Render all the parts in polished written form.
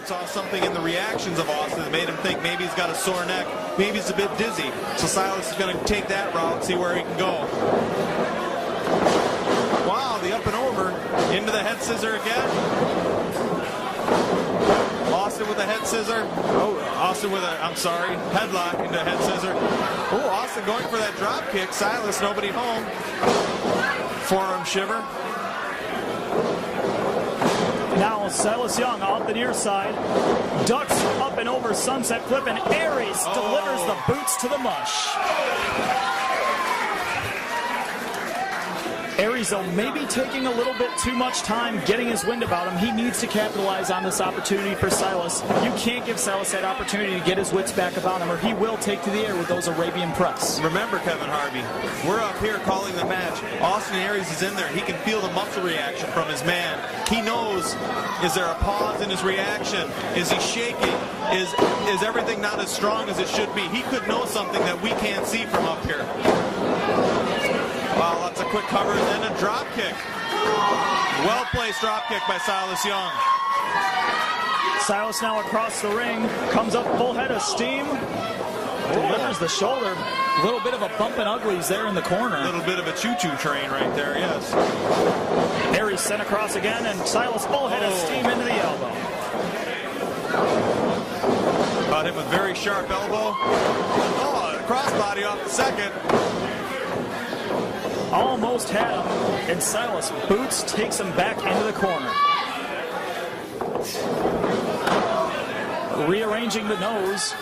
have saw something in the reactions of Austin that made him think maybe he's got a sore neck, maybe he's a bit dizzy. So Silas is going to take that route and see where he can go. Wow, the up and over into the head scissor again. Austin with a head scissor. Oh, Austin with a, I'm sorry, headlock into a head scissor. Oh, Austin going for that drop kick. Silas, nobody home. Forearm shiver. Now Silas Young off the near side. Ducks up and over sunset flip, and Aries delivers the boots to the mush. Aries, though, maybe taking a little bit too much time getting his wind about him. He needs to capitalize on this opportunity for Silas. You can't give Silas that opportunity to get his wits back about him, or he will take to the air with those Arabian press. Remember, Kevin Harvey, we're up here calling the match. Austin Aries is in there. He can feel the muscle reaction from his man. He knows, is there a pause in his reaction? Is he shaking? Is everything not as strong as it should be? He could know something that we can't see from up here. Wow, that's a quick cover and then a drop kick. Well-placed drop kick by Silas Young. Silas now across the ring, comes up full head of steam, delivers the shoulder. A little bit of a bump and uglies there in the corner. A little bit of a choo-choo train right there, yes. Aries sent across again, and Silas full head of steam into the elbow. Caught him with very sharp elbow. Oh, a crossbody off the second. Almost had him, and Silas boots takes him back into the corner. Rearranging the nose.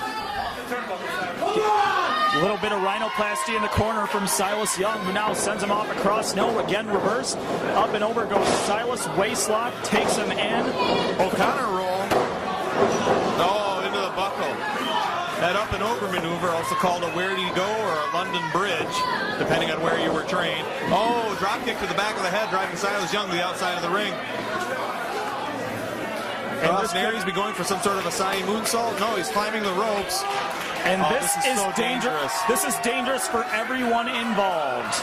A little bit of rhinoplasty in the corner from Silas Young, who now sends him off across. No, again reverse. Up and over goes Silas. Waist lock takes him in. O'Connor roll. Oh, into the buckle. That up and over maneuver, also called a where do you go or a London Bridge, depending on where you were trained. Oh, drop kick to the back of the head, driving Silas Young to the outside of the ring. And Aries be going for some sort of a Sai moonsault? No, he's climbing the ropes. And this is so dangerous. This is dangerous for everyone involved.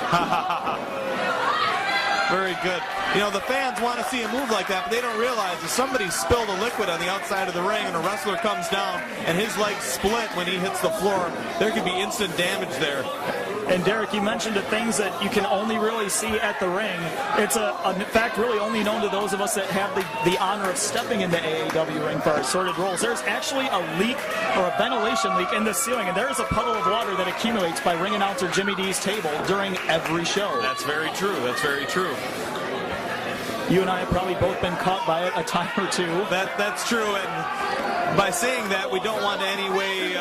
Very good. You know, the fans want to see a move like that, but they don't realize if somebody spilled a liquid on the outside of the ring and a wrestler comes down and his legs split when he hits the floor, there could be instant damage there. And Derek, you mentioned the things that you can only really see at the ring. It's a fact really only known to those of us that have the honor of stepping into AAW ring for our sorted roles. There's actually a leak or a ventilation leak in the ceiling, and there is a puddle of water that accumulates by ring announcer Jimmy D's table during every show. That's very true. That's very true. You and I have probably both been caught by it a time or two. That's true, and by saying that, we don't want to any way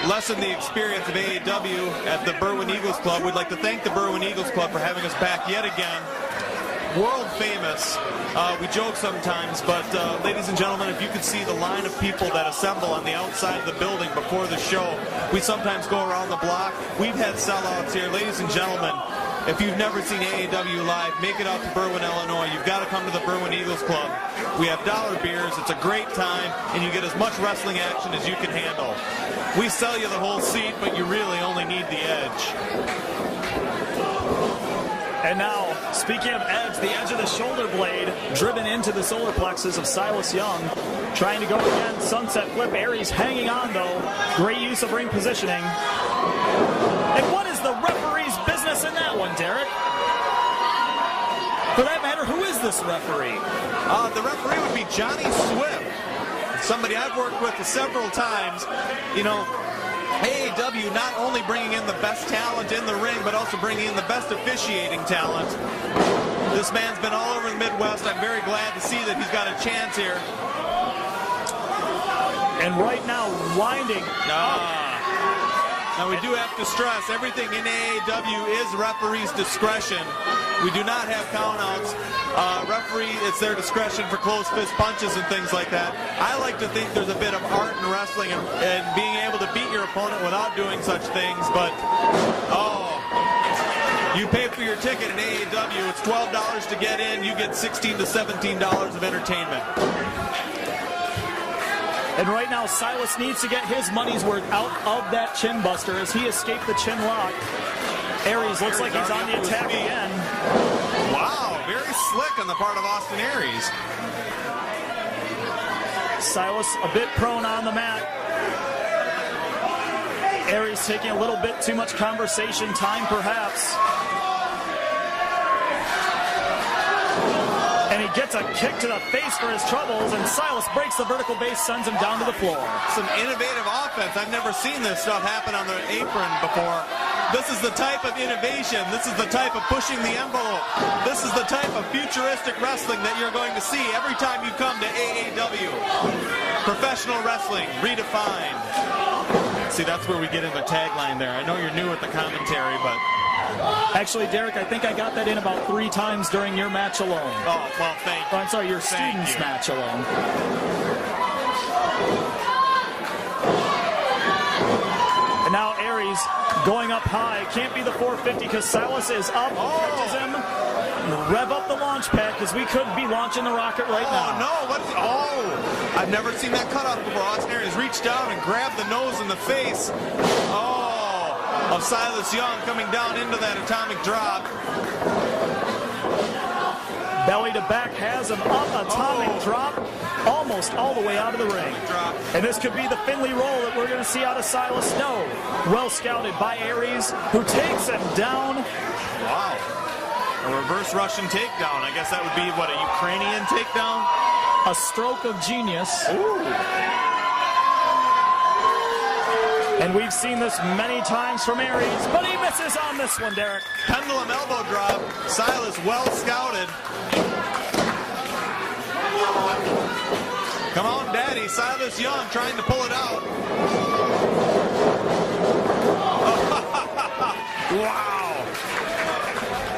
lessen the experience of AAW at the Berwyn Eagles Club. We'd like to thank the Berwyn Eagles Club for having us back yet again. World famous. We joke sometimes, but ladies and gentlemen, if you could see the line of people that assemble on the outside of the building before the show, we sometimes go around the block. We've had sellouts here. Ladies and gentlemen, if you've never seen AAW live, make it out to Berwyn, Illinois. You've got to come to the Berwyn Eagles Club. We have dollar beers. It's a great time, and you get as much wrestling action as you can handle. We sell you the whole seat, but you really only need the edge. And now, speaking of edge, the edge of the shoulder blade driven into the solar plexus of Silas Young. Trying to go again, sunset flip. Aries hanging on, though. Great use of ring positioning. And what is the referee's business in that one, Derek? For that matter, who is this referee? The referee would be Johnny Swift, somebody I've worked with several times. You know, AAW not only bringing in the best talent in the ring, but also bringing in the best officiating talent. This man's been all over the Midwest. I'm very glad to see that he's got a chance here. And right now, winding. Now we do have to stress, everything in AAW is referee's discretion. We do not have countouts. Referee, it's their discretion for close fist punches and things like that. I like to think there's a bit of art in wrestling and being able to beat your opponent without doing such things, but you pay for your ticket in AAW. It's $12 to get in. You get $16 to $17 of entertainment. And right now, Silas needs to get his money's worth out of that chin buster as he escaped the chin lock. Aries looks like he's on the attack again. Wow, very slick on the part of Austin Aries. Silas a bit prone on the mat. Aries taking a little bit too much conversation time, perhaps. And he gets a kick to the face for his troubles, and Silas breaks the vertical base, sends him down to the floor. Some innovative offense. I've never seen this stuff happen on the apron before. This is the type of innovation. This is the type of pushing the envelope. This is the type of futuristic wrestling that you're going to see every time you come to AAW. Professional wrestling, redefined. See, that's where we get into tagline there. I know you're new at the commentary, but... Actually, Derek, I think I got that in about 3 times during your match alone. Oh, well, thank you. Oh, I'm sorry, your students' match alone. And now Aries going up high. Can't be the 450 because Silas is up. Catches him. Rev up the launch pad because we could be launching the rocket right now. Oh, no. I've never seen that cutoff before. Austin Aries reached down and grabbed the nose and the face. Of Silas Young coming down into that atomic drop. Belly to back has him up. Atomic drop. Almost all the way out of the ring. And this could be the Finley roll that we're going to see out of Silas. No. Well scouted by Aries, who takes him down. Wow. A reverse Russian takedown. I guess that would be, what, a Ukrainian takedown? A stroke of genius. Ooh. And we've seen this many times from Aries, but he misses on this one, Derek. Pendulum elbow drop. Silas well scouted. Come on, Daddy. Silas Young trying to pull it out. Wow.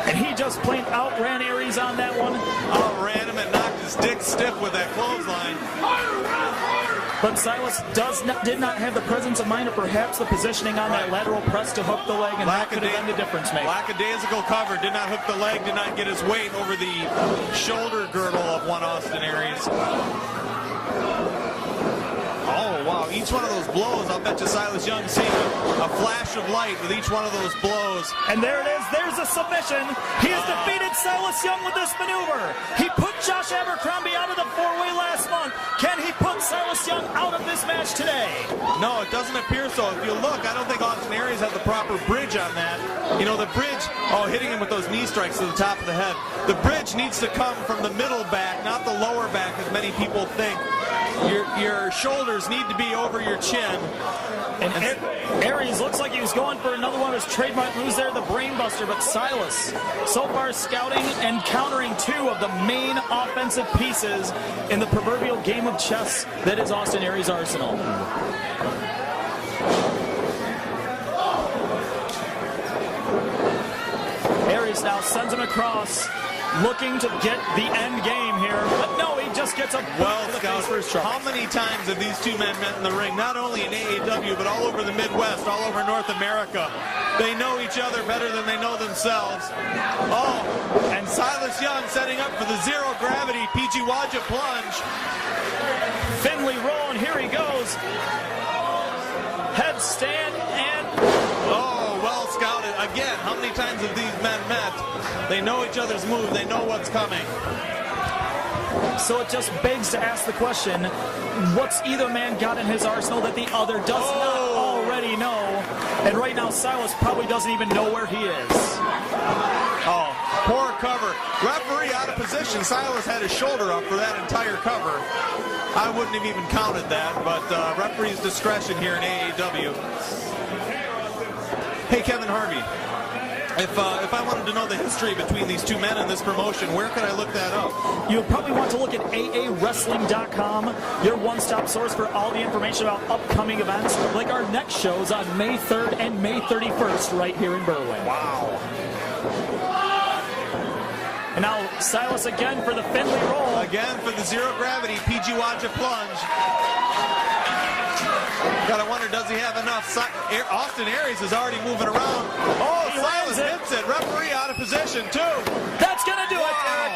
And he just plain outran Aries on that one. Outran him and knocked his dick stiff with that clothesline. But Silas did not have the presence of mind, or perhaps the positioning on that lateral press to hook the leg, and that could have been the difference maker. Lackadaisical cover, did not hook the leg, did not get his weight over the shoulder girdle of one Austin Aries. Oh, wow, each one of those blows, I'll bet you Silas Young seeing a flash of light with each one of those blows. And there it is, there's a submission. He has defeated Silas Young with this maneuver. He put Josh Abercrombie out of the 4-way last month. Can he put Silas Young out of this match today? No, it doesn't appear so. If you look, I don't think Austin Aries had the proper bridge on that. You know, the bridge, hitting him with those knee strikes to the top of the head. The bridge needs to come from the middle back, not the lower back, as many people think. Your shoulders need to be over your chin. And Aries looks like he was going for another one of his trademark moves there, the brainbuster, but Silas so far scouting and countering 2 of the main offensive pieces in the proverbial game of chess that is Austin Aries' arsenal. Aries now sends him across, looking to get the end game here, but no, he just gets a well scouted. How many times have these two men met in the ring? Not only in AAW, but all over the Midwest, all over North America. They know each other better than they know themselves. Oh, and Silas Young setting up for the zero gravity PG Waja plunge. Finley roll, and here he goes. Headstand and... Oh, well scouted. Again, how many times have these men met? They know each other's move. They know what's coming. So it just begs to ask the question, what's either man got in his arsenal that the other does not already know? And right now, Silas probably doesn't even know where he is. Oh, poor cover. Referee out of position. Silas had his shoulder up for that entire cover. I wouldn't have even counted that, but referee's discretion here in AAW. Hey, Kevin Harvey. If I wanted to know the history between these two men in this promotion, where could I look that up? You'll probably want to look at aawrestling.com, your one-stop source for all the information about upcoming events, like our next shows on May 3rd and May 31st right here in Berwyn. Wow. And now Silas again for the Finley roll. Again for the zero gravity PG Waja plunge. Gotta wonder, does he have enough? Austin Aries is already moving around. Oh, Silas hits it. Referee out of position, too. That's gonna do it, Derek.